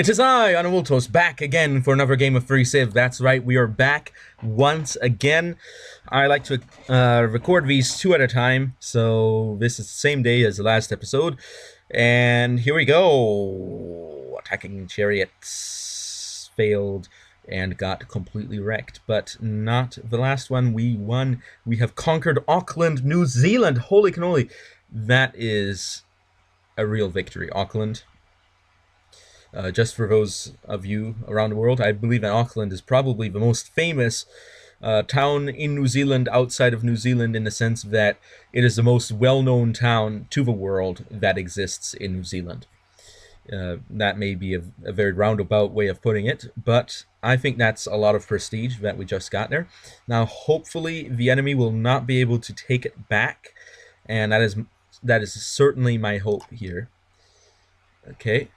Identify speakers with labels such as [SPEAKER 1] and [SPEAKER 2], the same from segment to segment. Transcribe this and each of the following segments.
[SPEAKER 1] It is I, Anavultus, back again for another game of Freeciv. That's right, we are back once again. I like to record these two at a time, so this is the same day as the last episode. And here we go. Attacking chariots failed and got completely wrecked, but not the last one. We won. We have conquered Auckland, New Zealand. Holy cannoli. That is a real victory. Auckland. Just for those of you around the world, I believe that Auckland is probably the most famous town in New Zealand outside of New Zealand, in the sense that it is the most well-known town to the world that exists in New Zealand. That may be a very roundabout way of putting it, but I think that's a lot of prestige that we just got there. Now, hopefully, the enemy will not be able to take it back, and that is certainly my hope here. Okay.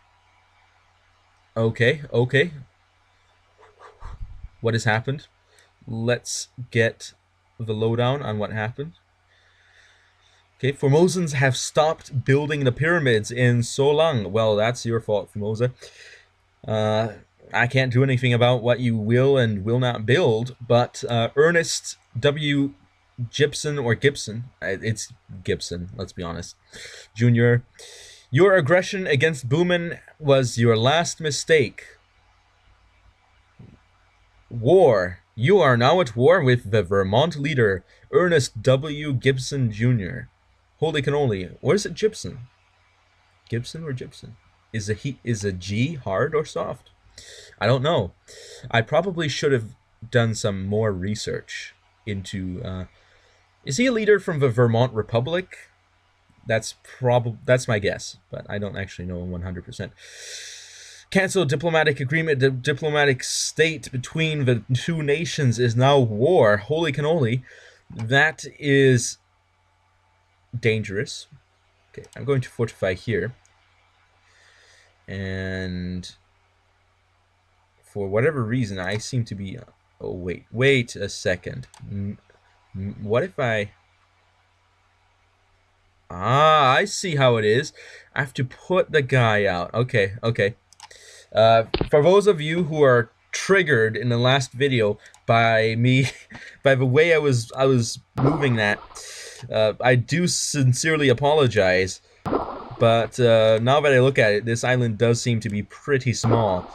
[SPEAKER 1] Okay. What has happened? Let's get the lowdown on what happened. Okay, Formosans have stopped building the pyramids in so long. Well, that's your fault, Formosa. I can't do anything about what you will and will not build, but Ernest W. Gibson, or Gibson, it's Gibson, let's be honest, Jr., your aggression against Boomin was your last mistake. War. You are now at war with the Vermont leader, Ernest W. Gibson, Jr. Holy cannoli. Or is it Gibson? Gibson or Gibson? Is a G hard or soft? I don't know. I probably should have done some more research into... is he a leader from the Vermont Republic? That's my guess, but I don't actually know 100%. Cancel diplomatic agreement. The diplomatic state between the two nations is now war. Holy cannoli. That is dangerous. Okay, I'm going to fortify here. And for whatever reason, I seem to be... Oh, wait a second. What if I... Ah, I see how it is. I have to put the guy out. Okay. For those of you who are triggered in the last video by me, by the way I was moving that, I do sincerely apologize. But now that I look at it, this island does seem to be pretty small.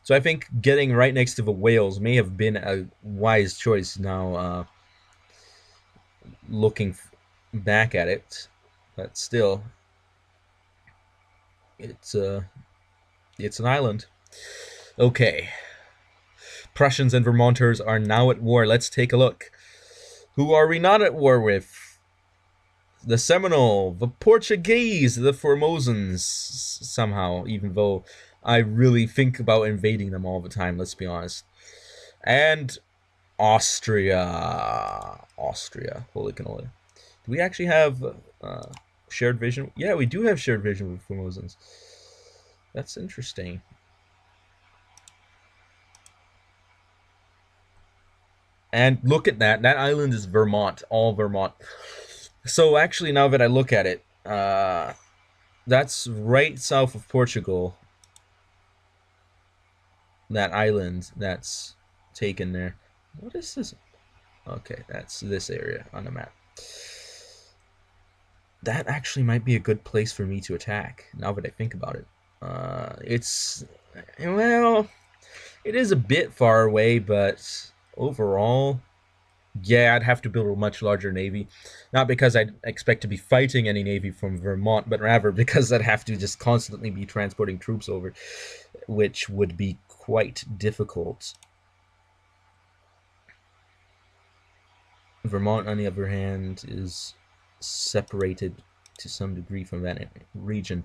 [SPEAKER 1] So I think getting right next to the whales may have been a wise choice now, looking back at it. But still, it's an island. Okay. Prussians and Vermonters are now at war. Let's take a look. Who are we not at war with? The Seminole, the Portuguese, the Formosans, somehow, even though I really think about invading them all the time, let's be honest. And Austria. Holy cannoli. Do we actually have shared vision? Yeah, we do have shared vision with Formosans. That's interesting. And look at that. That island is Vermont. All Vermont. So actually, now that I look at it, that's right south of Portugal. That island that's taken there. What is this? Okay, that's this area on the map. That actually might be a good place for me to attack, now that I think about it. Well, it is a bit far away, but overall, yeah, I'd have to build a much larger navy. Not because I expect to be fighting any navy from Vermont, but rather because I'd have to just constantly be transporting troops over, which would be quite difficult. Vermont, on the other hand, is separated to some degree from that region.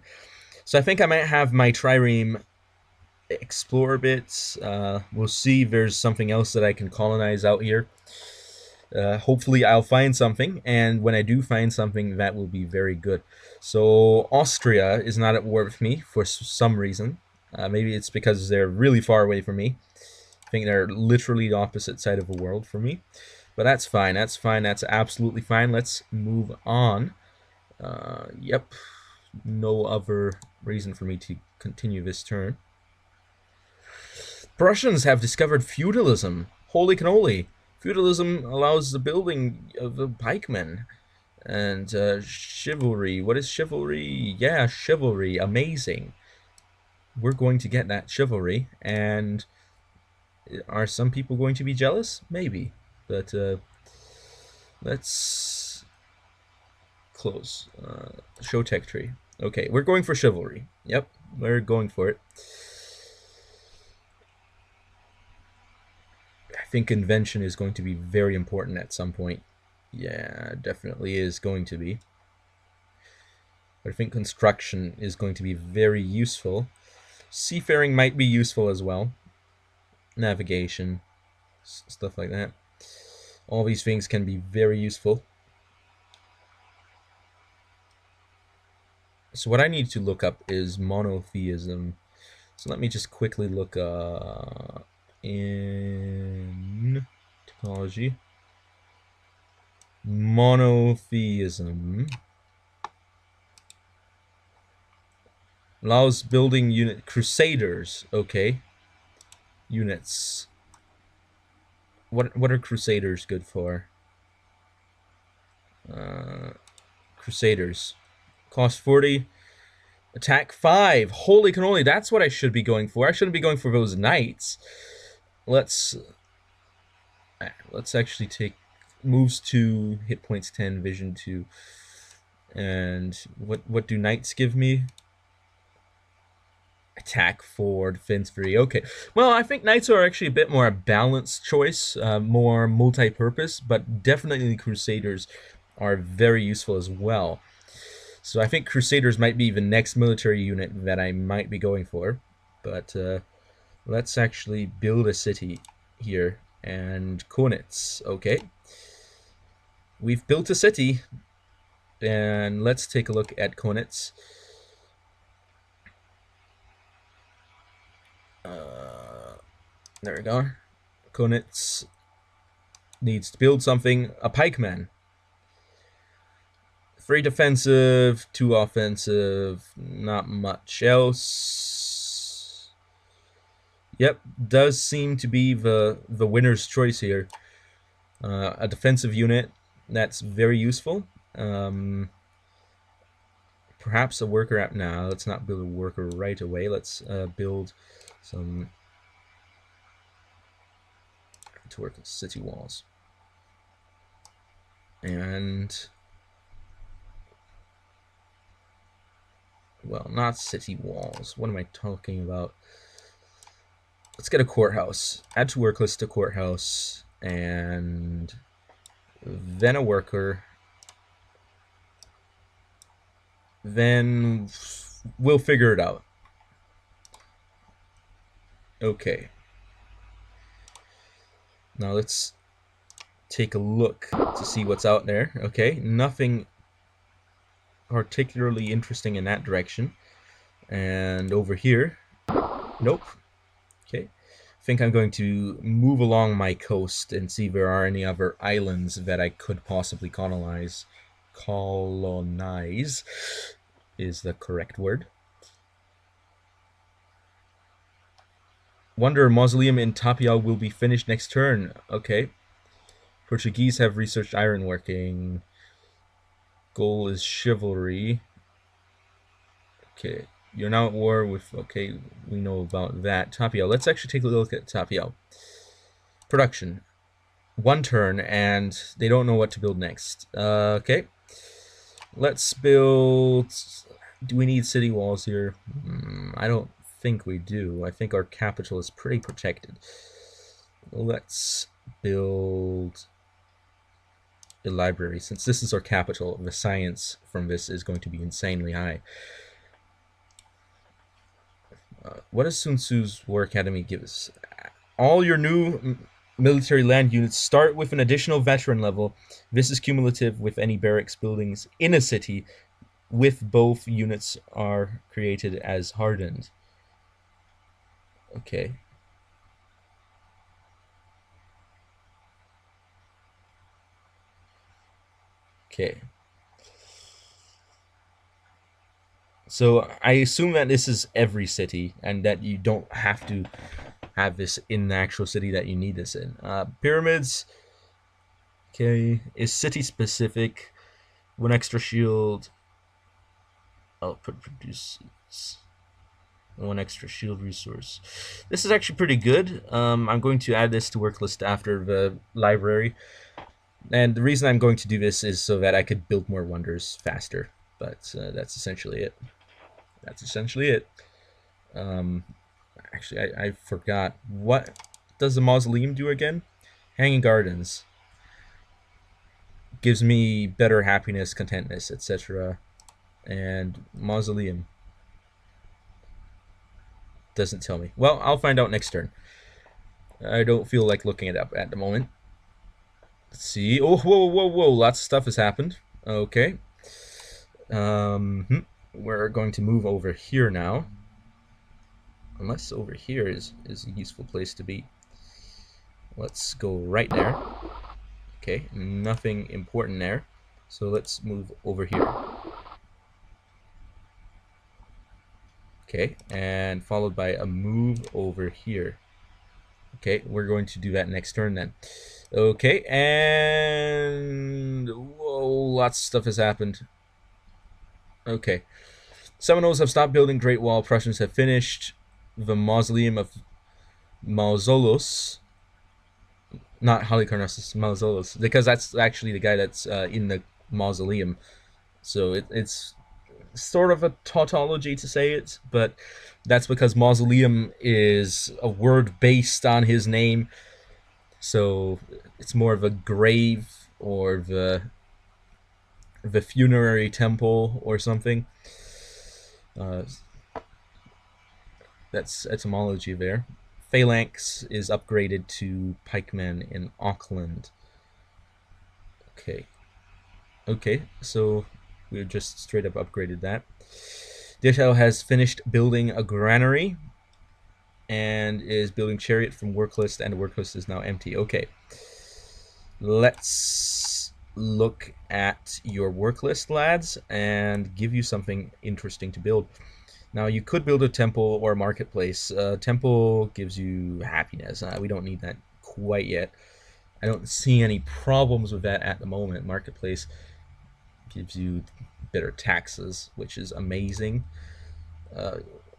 [SPEAKER 1] So I think I might have my trireme explore a bit. We'll see if there's something else that I can colonize out here. Hopefully I'll find something, and when I do find something, that will be very good. So Austria is not at war with me for some reason. Maybe it's because they're really far away from me. I think they're literally the opposite side of the world from me. But that's fine, that's absolutely fine. Let's move on. Yep, no other reason for me to continue this turn. Prussians have discovered feudalism. Holy cannoli. Feudalism allows the building of the pikemen. And chivalry. What is chivalry? Yeah, chivalry. Amazing. We're going to get that chivalry. And are some people going to be jealous? Maybe. But let's close. Show tech tree. Okay, we're going for chivalry. Yep, we're going for it. I think invention is going to be very important at some point. Yeah, definitely is going to be. But I think construction is going to be very useful. Seafaring might be useful as well. Navigation, stuff like that. All these things can be very useful. So what I need to look up is monotheism. So let me just quickly look in technology. Monotheism allows building unit crusaders. Okay, units. What are crusaders good for? Crusaders cost 40, attack 5. Holy cannoli! That's what I should be going for. I shouldn't be going for those knights. Let's actually take moves 2, hit points 10, vision 2, and what do knights give me? Attack 4, defense 3. Okay, well, I think knights are actually a bit more a balanced choice, more multi-purpose, but definitely crusaders are very useful as well. So I think crusaders might be the next military unit that I might be going for. But let's actually build a city here. And Konitz, okay. We've built a city, and let's take a look at Konitz. There we go. Konitz needs to build something. A pikeman. 3 defensive, 2 offensive, not much else. Yep, does seem to be the winner's choice here. A defensive unit, that's very useful. Perhaps a worker app now. Let's not build a worker right away. Let's build some to work with city walls. And well, not city walls. What am I talking about? Let's get a courthouse. Add to work list a courthouse, and then a worker. Then we'll figure it out. Okay. Now let's take a look to see what's out there. Okay, nothing particularly interesting in that direction. And over here, nope. Okay, I think I'm going to move along my coast and see if there are any other islands that I could possibly colonize. Colonize is the correct word. Wonder mausoleum in Tapia will be finished next turn. Okay. Portuguese have researched ironworking. Goal is chivalry. Okay. You're now at war with... Okay, we know about that. Tapia. Let's actually take a look at Tapia. Production. 1 turn, and they don't know what to build next. Okay. Let's build... Do we need city walls here? I don't think we do. I think our capital is pretty protected. Let's build a library. Since this is our capital, the science from this is going to be insanely high. What does Sun Tzu's War Academy give us? All your new military land units start with an additional veteran level. This is cumulative with any barracks buildings in a city with both units are created as hardened. Okay. Okay. So I assume that this is every city and that you don't have to have this in the actual city that you need this in. Pyramids, okay, is city specific. 1 extra shield. Output produces 1 extra shield resource. This is actually pretty good. I'm going to add this to work list after the library. And the reason I'm going to do this is so that I could build more wonders faster. But that's essentially it. That's essentially it. Actually, I forgot. What does the mausoleum do again? Hanging gardens. Gives me better happiness, contentness, etc. And mausoleum doesn't tell me. Well, I'll find out next turn. I don't feel like looking it up at the moment. Let's see. Oh, whoa. Lots of stuff has happened. Okay. We're going to move over here now. Unless over here is a useful place to be. Let's go right there. Okay, nothing important there. So let's move over here. Okay, and followed by a move over here. Okay, we're going to do that next turn then. Okay, and whoa, lots of stuff has happened. Okay, Seminoles have stopped building Great Wall. Prussians have finished the mausoleum of Mausolus. Not Halicarnassus, Mausolus, because that's actually the guy that's in the mausoleum. So it's sort of a tautology to say it, but that's because mausoleum is a word based on his name. So it's more of a grave or the funerary temple or something. That's etymology there. Phalanx is upgraded to pikemen in Auckland. Okay, so we just straight up upgraded that. Ditto has finished building a granary and is building chariot from work list, and the work list is now empty. Okay, let's look at your work list, lads, and give you something interesting to build. Now, you could build a temple or a marketplace. Temple gives you happiness. We don't need that quite yet. I don't see any problems with that at the moment. Marketplace gives you better taxes, which is amazing.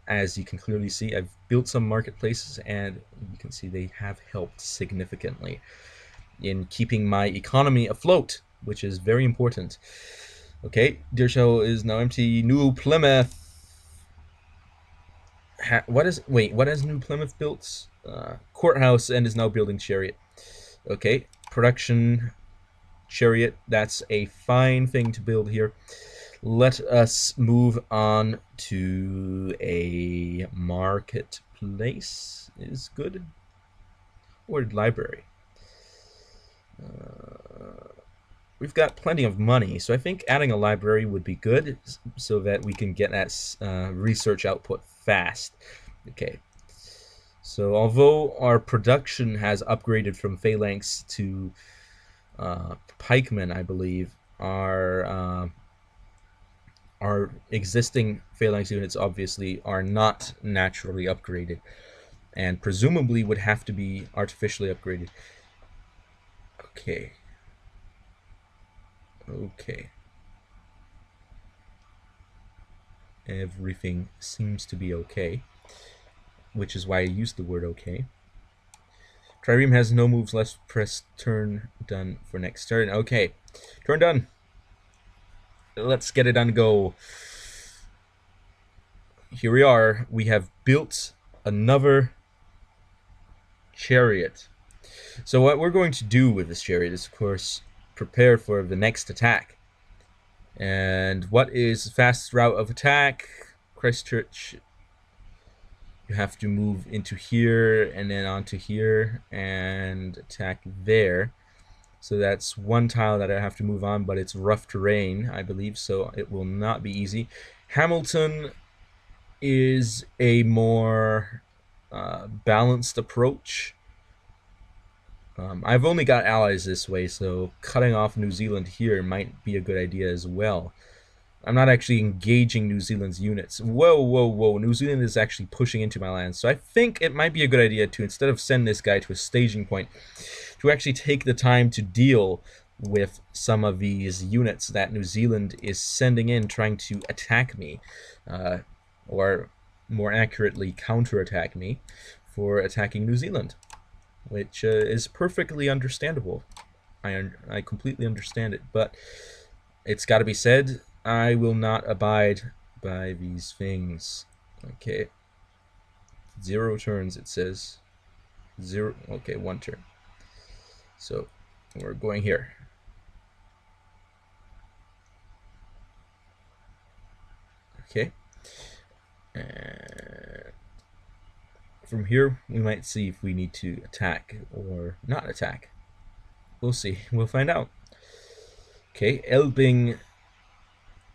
[SPEAKER 1] As you can clearly see, I've built some marketplaces, and you can see they have helped significantly in keeping my economy afloat, which is very important. Okay, Deershell is now empty. New Plymouth. What has New Plymouth built? Courthouse, and is now building chariot. Okay, production chariot. That's a fine thing to build here. Let us move on to a marketplace. Is good. Or library. We've got plenty of money, so I think adding a library would be good so that we can get that research output fast. Okay, so although our production has upgraded from phalanx to pikemen, I believe, our existing phalanx units obviously are not naturally upgraded and presumably would have to be artificially upgraded. Okay. Everything seems to be okay, which is why I used the word okay. Trireme has no moves left. Press turn done for next turn. Okay, turn done. Let's get it on go. Here we are. We have built another chariot. So what we're going to do with this chariot is, of course, prepare for the next attack. And what is fastest route of attack? Christchurch. You have to move into here and then onto here and attack there. So that's one tile that I have to move on, but it's rough terrain, I believe, so it will not be easy. Hamilton is a more balanced approach. I've only got allies this way, so cutting off New Zealand here might be a good idea as well. I'm not actually engaging New Zealand's units. Whoa, whoa, whoa. New Zealand is actually pushing into my land. So I think it might be a good idea to, instead of send this guy to a staging point, to actually take the time to deal with some of these units that New Zealand is sending in trying to attack me. Or more accurately, counterattack me for attacking New Zealand, which is perfectly understandable. I completely understand it, but it's got to be said, I will not abide by these things. Okay. 0 turns, it says. 0. Okay, 1 turn. So, we're going here. Okay. And from here, we might see if we need to attack or not attack. We'll see. We'll find out. Okay, Elbing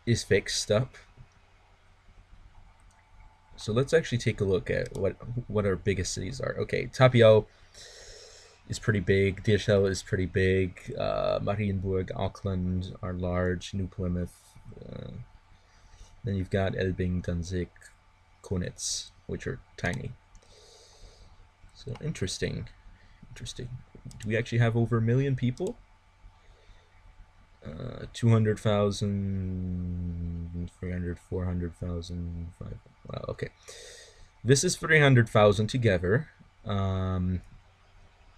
[SPEAKER 1] is fixed up. So let's actually take a look at what our biggest cities are. Okay, Tapio is pretty big. Dishel is pretty big. Marienburg, Auckland are large. New Plymouth. Then you've got Elbing, Danzig, Konitz, which are tiny. So interesting. Interesting. Do we actually have over 1 million people? 200,000, 300, 400,000, 500. Well, okay. This is 300,000 together.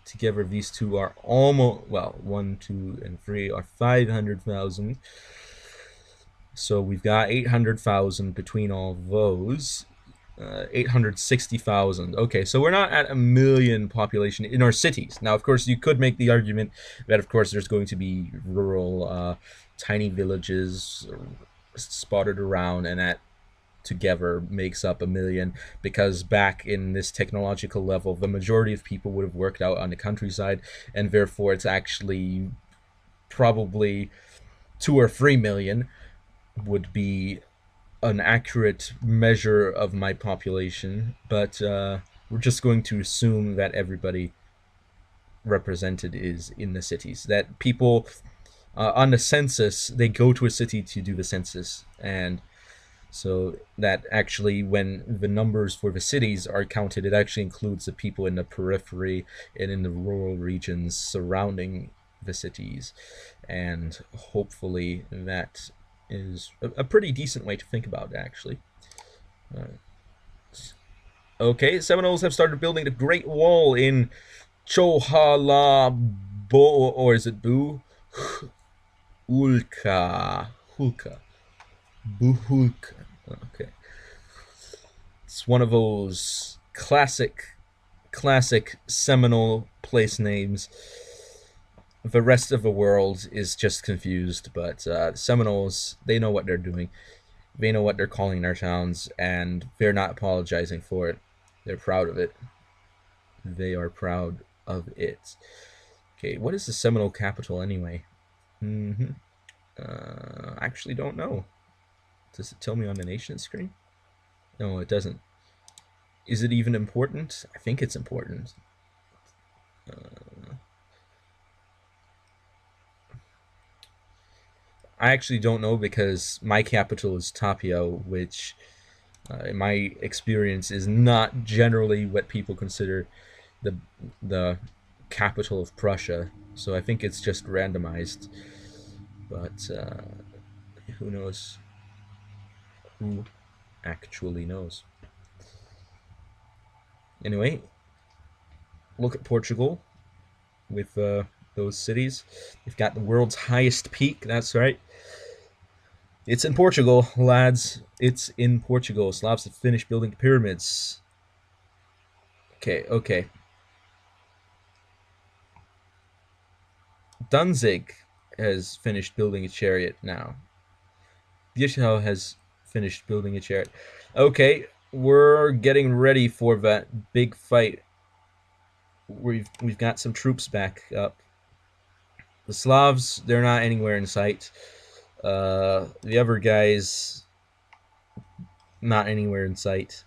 [SPEAKER 1] Together, these two are almost, well, 1, 2, and 3 are 500,000. So we've got 800,000 between all those. 860,000. Okay, so we're not at 1 million population in our cities. Now, of course, you could make the argument that, of course, there's going to be rural, tiny villages spotted around, and that together makes up 1 million, because back in this technological level, the majority of people would have worked out on the countryside, and therefore it's actually probably 2 or 3 million would be an accurate measure of my population, but we're just going to assume that everybody represented is in the cities. That people on the census, they go to a city to do the census, and so that actually when the numbers for the cities are counted, it actually includes the people in the periphery and in the rural regions surrounding the cities, and hopefully that is a pretty decent way to think about it, actually. Okay, Seminoles have started building the Great Wall in Chohalabo, or is it Bu? Hulka. Buhulka. Okay. It's one of those classic Seminole place names. The rest of the world is just confused, but Seminoles, they know what they're doing. They know what they're calling their towns, and they're not apologizing for it. They're proud of it. They are proud of it. Okay, what is the Seminole capital anyway? Actually don't know. Does it tell me on the nation screen? No, it doesn't. Is it even important? I think it's important. I actually don't know, because my capital is Tapio, which in my experience is not generally what people consider the capital of Prussia. So I think it's just randomized. But who knows? Who actually knows? Anyway, look at Portugal with those cities. They've got the world's highest peak. That's right. It's in Portugal, lads. It's in Portugal. Slavs have finished building pyramids. Okay. Danzig has finished building a chariot now. Dishel has finished building a chariot. Okay, we're getting ready for that big fight. We've got some troops back up. The Slavs, they're not anywhere in sight. The other guys, not anywhere in sight.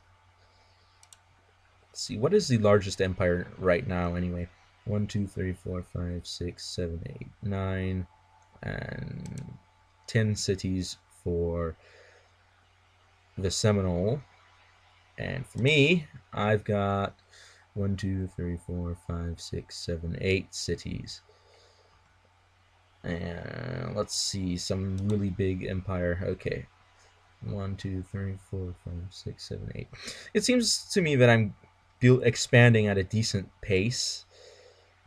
[SPEAKER 1] Let's see, what is the largest empire right now anyway? 1, 2, 3, 4, 5, 6, 7, 8, 9, and 10 cities for the Seminole. And for me, I've got 1, 2, 3, 4, 5, 6, 7, 8 cities. And let's see, some really big empire. Okay. 1, 2, 3, 4, 5, 6, 7, 8. It seems to me that I'm expanding at a decent pace.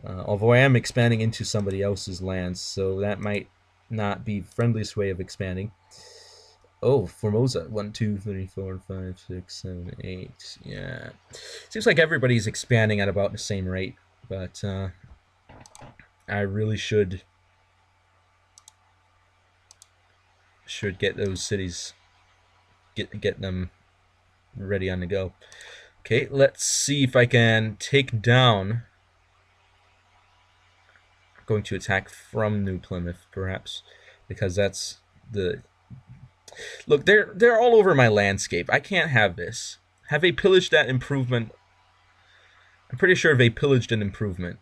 [SPEAKER 1] Although I am expanding into somebody else's lands, so that might not be the friendliest way of expanding. Oh, Formosa. 1, 2, 3, 4, 5, 6, 7, 8. Yeah. Seems like everybody's expanding at about the same rate, but I really should get those cities, get them ready on the go. Okay, let's see if I can take down. I'm going to attack from New Plymouth, perhaps, because that's the. Look, they're all over my landscape. I can't have this. Have they pillaged that improvement? I'm pretty sure they pillaged an improvement.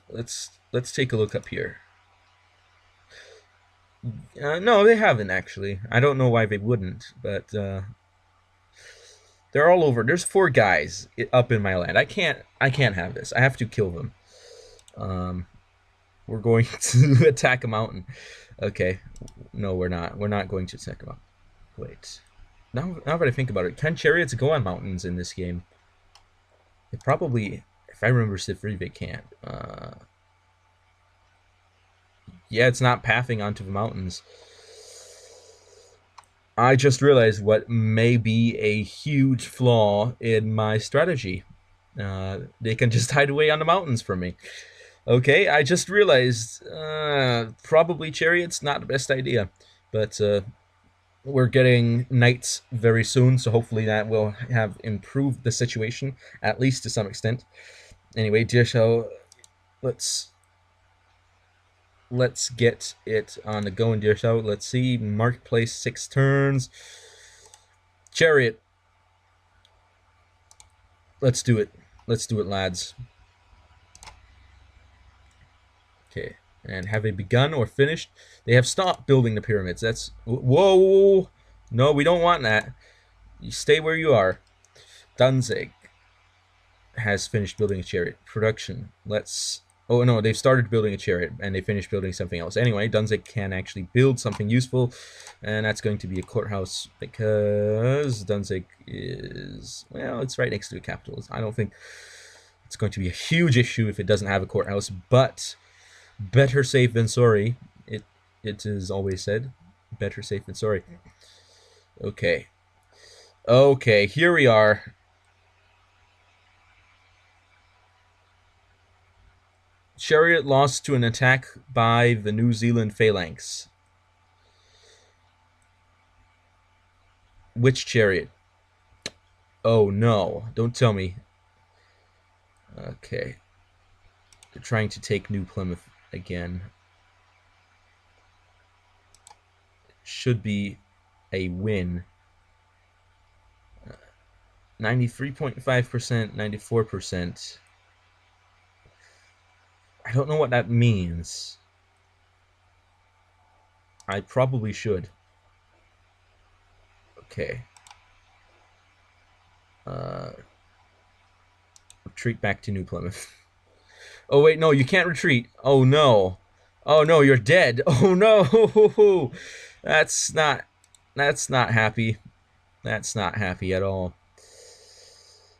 [SPEAKER 1] Let's take a look up here. No, they haven't actually. I don't know why they wouldn't, but they're all over. There's 4 guys up in my land. I can't have this. I have to kill them. We're going to attack a mountain. Okay. No, we're not. We're not going to attack a mountain. Wait. Now that I think about it, can chariots go on mountains in this game? They probably, if I remember Civ 3, they can't. Yeah, it's not pathing onto the mountains. I just realized what may be a huge flaw in my strategy. They can just hide away on the mountains from me. Okay, I just realized probably chariots, not the best idea. But we're getting knights very soon, so hopefully that will have improved the situation, at least to some extent. Anyway, dear show, let's get it on the go in dear show. Let's see, marketplace 6 turns. Chariot. Let's do it. Let's do it, lads. Okay, and have they begun or finished? They have stopped building the pyramids. That's... Whoa! No, we don't want that. You stay where you are. Danzig has finished building a chariot. Production. Let's... Oh, no, they've started building a chariot, and they finished building something else. Anyway, Danzig can actually build something useful, and that's going to be a courthouse, because Danzig is... Well, it's right next to the capital. I don't think it's going to be a huge issue if it doesn't have a courthouse, but better safe than sorry. It is always said. Better safe than sorry. Okay. Okay, here we are. Chariot lost to an attack by the New Zealand phalanx. Which chariot? Oh no, don't tell me. Okay. They're trying to take New Plymouth again. Should be a win. 93.5%, 94%. I don't know what that means. I probably should. Okay. Retreat back to New Plymouth. Oh wait, no, you can't retreat. Oh no. Oh no, you're dead. Oh no. That's not happy. That's not happy at all.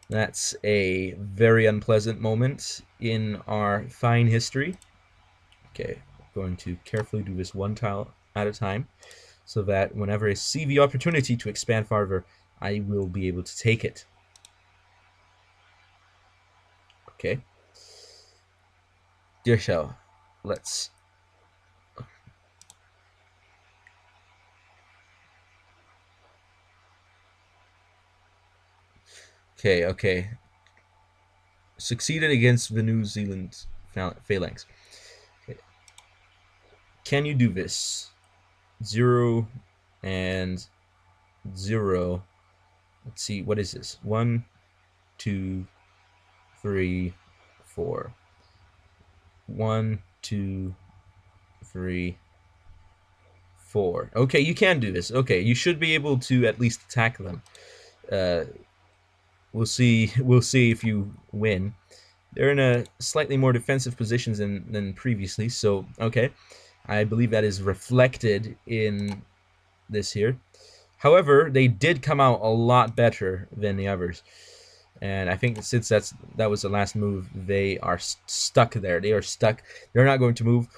[SPEAKER 1] That's a very unpleasant moment in our fine history. Okay, I'm going to carefully do this one tile at a time, so that whenever I see the opportunity to expand farther, I will be able to take it. Okay. Dear Shell, let's... Okay. Succeeded against the New Zealand phalanx. Okay. Can you do this? 0 and 0. Let's see, what is this? 1, 2, 3, 4. 1, 2, 3, 4. Okay, you can do this. Okay, you should be able to at least attack them. We'll see. We'll see if you win. They're in a slightly more defensive positions than previously. So okay, I believe that is reflected in this here. However, they did come out a lot better than the others. And I think since that was the last move, they are stuck there. They are stuck. They're not going to move.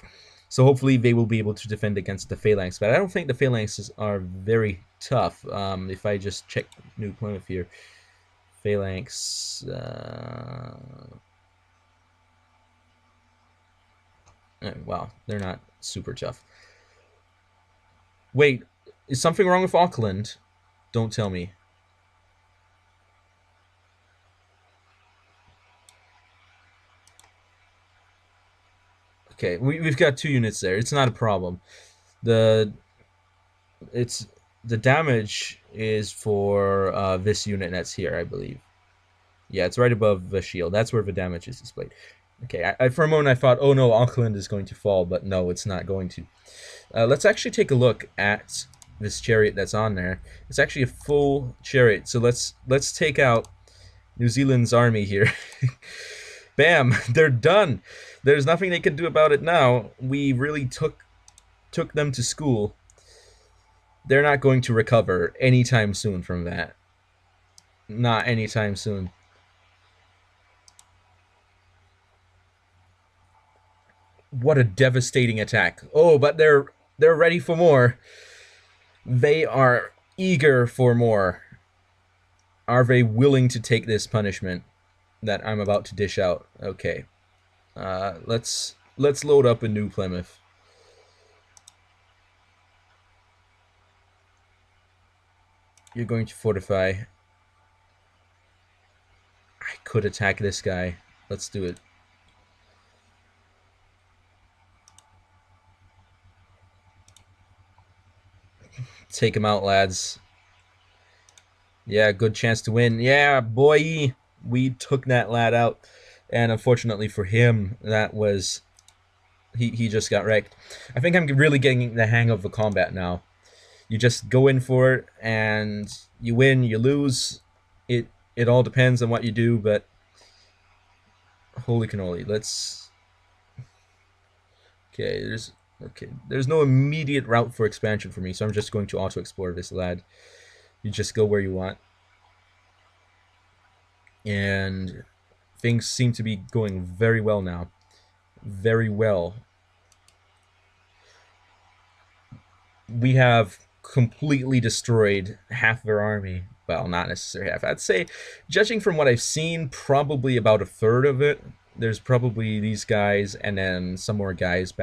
[SPEAKER 1] So hopefully they will be able to defend against the phalanx. But I don't think the phalanxes are very tough. If I just check New Plymouth here. Phalanx... wow, they're not super tough. Wait, is something wrong with Auckland? Don't tell me. Okay, we've got 2 units there. It's not a problem. The damage is for this unit that's here, I believe. Yeah, it's right above the shield. That's where the damage is displayed. Okay, for a moment I thought, oh no, Auckland is going to fall, but no, it's not going to. Let's actually take a look at this chariot that's on there. It's actually a full chariot, so let's take out New Zealand's army here. Bam, they're done. There's nothing they can do about it now. We really took them to school. They're not going to recover anytime soon from that. Not anytime soon. What a devastating attack. Oh, but they're ready for more. They are eager for more. Are they willing to take this punishment that I'm about to dish out? Okay. Let's load up a New Plymouth. You're going to fortify. I could attack this guy. Let's do it. Take him out, lads. Yeah, good chance to win. Yeah, boy. We took that lad out. And unfortunately for him, that was... He just got wrecked. I think I'm really getting the hang of the combat now. You just go in for it, and you win, you lose. It all depends on what you do, but... Holy cannoli, let's... Okay, there's no immediate route for expansion for me, so I'm just going to auto-explore this lad. You just go where you want. And things seem to be going very well now. Very well. We have completely destroyed half their army. Well, not necessarily half. I'd say, judging from what I've seen, probably about a third of it. There's probably these guys and then some more guys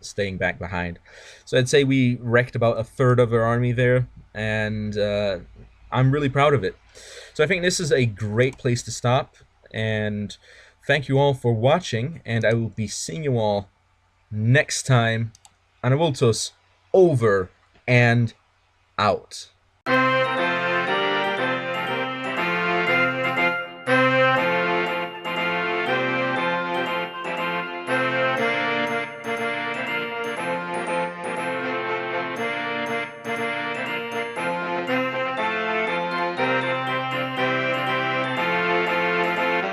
[SPEAKER 1] staying back behind. So I'd say we wrecked about a third of our army there, and I'm really proud of it. So I think this is a great place to stop, and thank you all for watching, and I will be seeing you all next time. Anavultus, over and out.